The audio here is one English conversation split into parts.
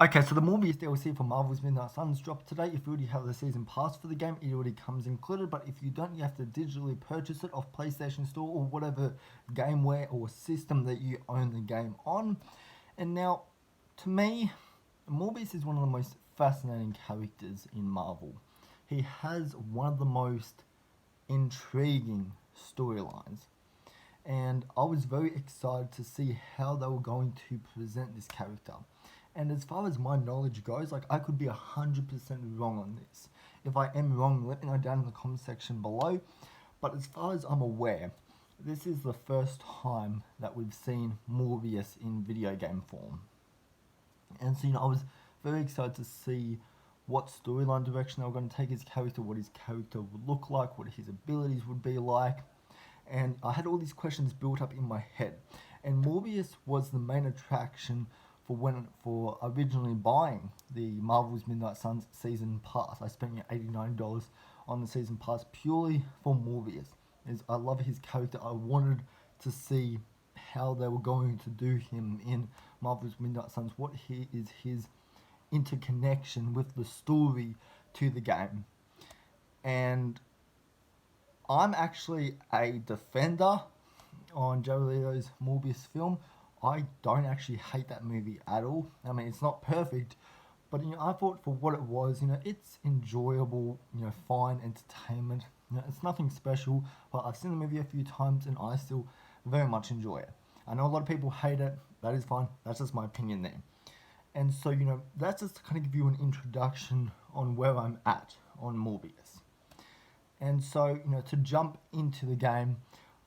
Okay, so the Morbius DLC for Marvel's Midnight Suns dropped today. If you already have the season pass for the game, it already comes included. But if you don't, you have to digitally purchase it off PlayStation Store or whatever gameware or system that you own the game on. And now, to me, Morbius is one of the most fascinating characters in Marvel. He has one of the most intriguing storylines. And I was very excited to see how they were going to present this character. And as far as my knowledge goes, like I could be 100% wrong on this. If I am wrong, let me know down in the comment section below. But as far as I'm aware, this is the first time that we've seen Morbius in video game form. And so, I was very excited to see what storyline direction they were going to take his character, what his character would look like, what his abilities would be like. And I had all these questions built up in my head. And Morbius was the main attraction for originally buying the Marvel's Midnight Suns season pass. I spent $89 on the season pass purely for Morbius. I love his character. I wanted to see how they were going to do him in Marvel's Midnight Suns. What is his interconnection with the story to the game. And I'm actually a defender on Jared Leto's Morbius film. I don't actually hate that movie at all. I mean, it's not perfect, but I thought for what it was, it's enjoyable, fine entertainment. It's nothing special, but I've seen the movie a few times and I still very much enjoy it. I know a lot of people hate it. That is fine. That's just my opinion there. And so, that's just to kind of give you an introduction on where I'm at on Morbius. And so, to jump into the game,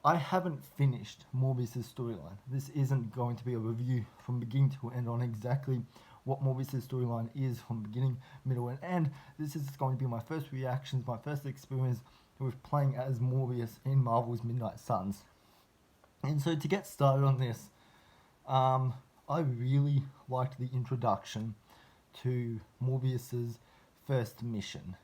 I haven't finished Morbius' storyline. This isn't going to be a review from beginning to end on exactly what Morbius' storyline is from beginning, middle, and end. This is going to be my first reactions, my first experience with playing as Morbius in Marvel's Midnight Suns. And so to get started on this, I really liked the introduction to Morbius's first mission,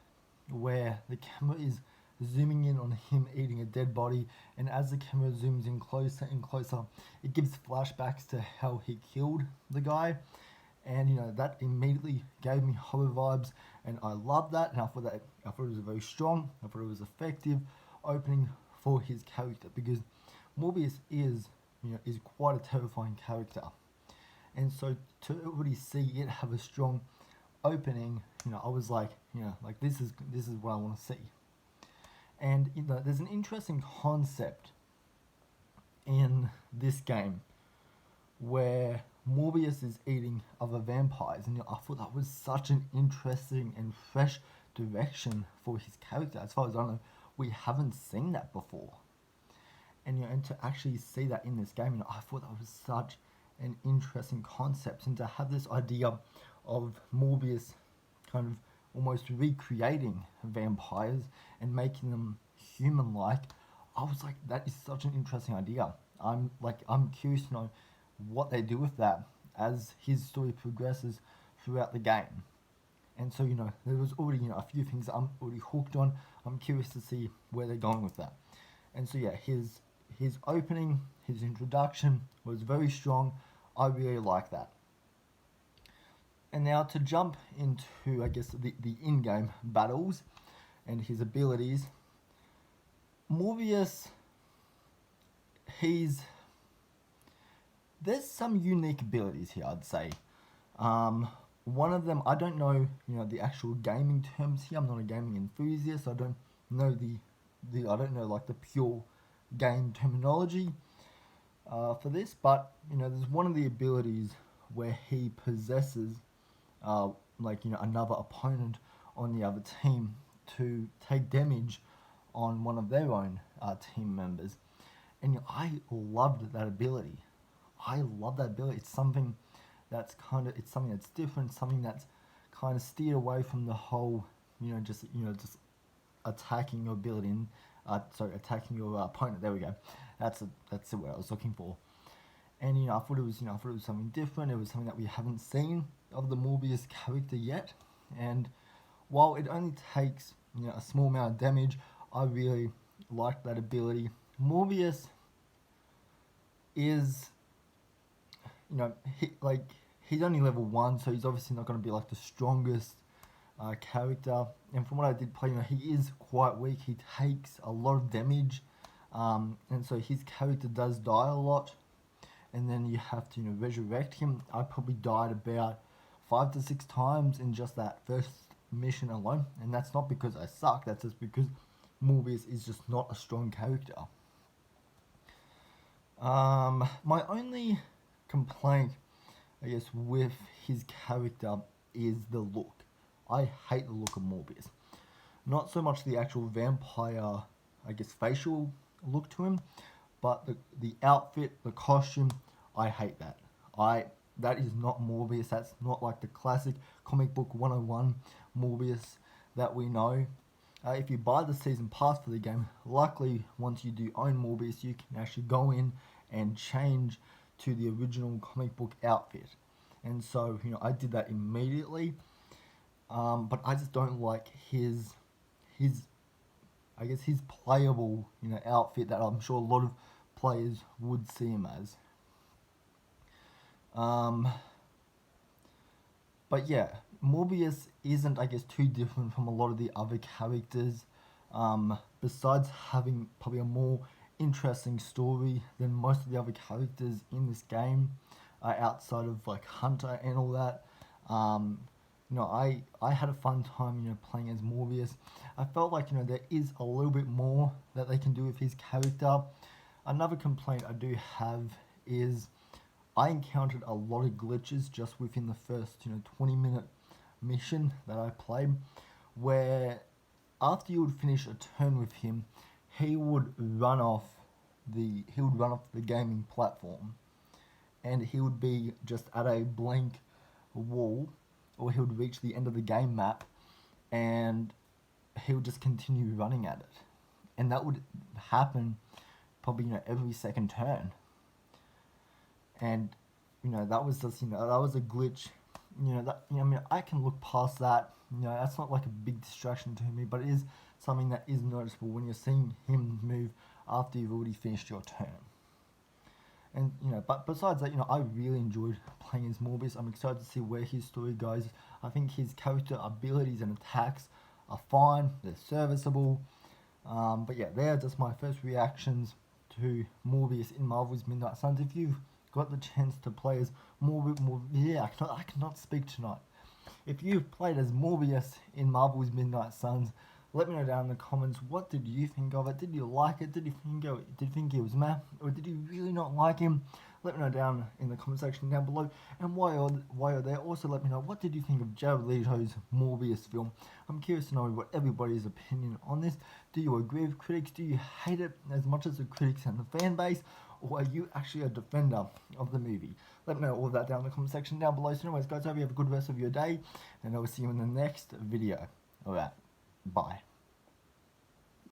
where the camera is zooming in on him eating a dead body, and as the camera zooms in closer and closer, it gives flashbacks to how he killed the guy, and that immediately gave me horror vibes, and I loved that, and I thought it was a very strong, I thought it was effective opening for his character, because Morbius is quite a terrifying character, and so to already see it have a strong opening, I was like, this is what I want to see. And there's an interesting concept in this game where Morbius is eating other vampires, and I thought that was such an interesting and fresh direction for his character. As far as I know, we haven't seen that before, and to actually see that in this game, I thought that was such an interesting concept, and to have this idea of Morbius kind of almost recreating vampires and making them human-like, I was like, that is such an interesting idea. I'm curious to know what they do with that as his story progresses throughout the game. And so, there was already, a few things I'm already hooked on. I'm curious to see where they're going with that. And so, yeah, his opening, his introduction was very strong. I really like that. And now to jump into, I guess, the in-game battles and his abilities. Morbius, there's some unique abilities here, I'd say. One of them, I don't know, the actual gaming terms here. I'm not a gaming enthusiast. I don't know I don't know like the pure game terminology for this, but there's one of the abilities where he possesses another opponent on the other team to take damage on one of their own team members. And I loved that ability. I love that ability. It's something that's different, something that's kind of steered away from the whole, just attacking your ability and attacking your opponent. There we go. That's the word I was looking for. And I thought it was something different. It was something that we haven't seen of the Morbius character yet. And while it only takes a small amount of damage, I really liked that ability. Morbius is, he's only level 1, so he's obviously not going to be like the strongest character. And from what I did play, he is quite weak. He takes a lot of damage, and so his character does die a lot. And then you have to resurrect him. I probably died about 5 to 6 times in just that first mission alone, and that's not because I suck. That's just because Morbius is just not a strong character. My only complaint, I guess, with his character is the look. I hate the look of Morbius. Not so much the actual vampire, I guess, facial look to him, but the outfit, the costume, I hate that. That is not Morbius. That's not like the classic comic book 101 Morbius that we know. If you buy the season pass for the game, luckily once you do own Morbius, you can actually go in and change to the original comic book outfit. And so, I did that immediately. But I just don't like his I guess his playable, outfit that I'm sure a lot of players would see him as. But yeah, Morbius isn't, I guess, too different from a lot of the other characters. Besides having probably a more interesting story than most of the other characters in this game, outside of like Hunter and all that. I had a fun time, playing as Morbius. I felt like, there is a little bit more that they can do with his character. Another complaint I do have is I encountered a lot of glitches just within the first, 20-minute mission that I played, where after you would finish a turn with him, he would run off the gaming platform, and he would be just at a blank wall, or he would reach the end of the game map, and he would just continue running at it, and that would happen probably every second turn. And that was just that was a glitch. I can look past that. That's not like a big distraction to me, but it is something that is noticeable when you're seeing him move after you've already finished your turn. And but besides that, I really enjoyed playing as Morbius. I'm excited to see where his story goes. I think his character abilities and attacks are fine. They're serviceable. But yeah, they're just my first reactions to Morbius in Marvel's Midnight Suns. If you've got the chance to play as Morbius, I cannot speak tonight. If you've played as Morbius in Marvel's Midnight Suns, let me know down in the comments, what did you think of it? Did you like it? Did you think he was meh? Or did you really not like him? Let me know down in the comment section down below. And while you're there, also let me know, what did you think of Jared Leto's Morbius film? I'm curious to know what everybody's opinion on this. Do you agree with critics? Do you hate it as much as the critics and the fan base? Or are you actually a defender of the movie? Let me know all of that down in the comment section down below. So anyways, guys, I hope you have a good rest of your day, and I will see you in the next video. Alright, bye.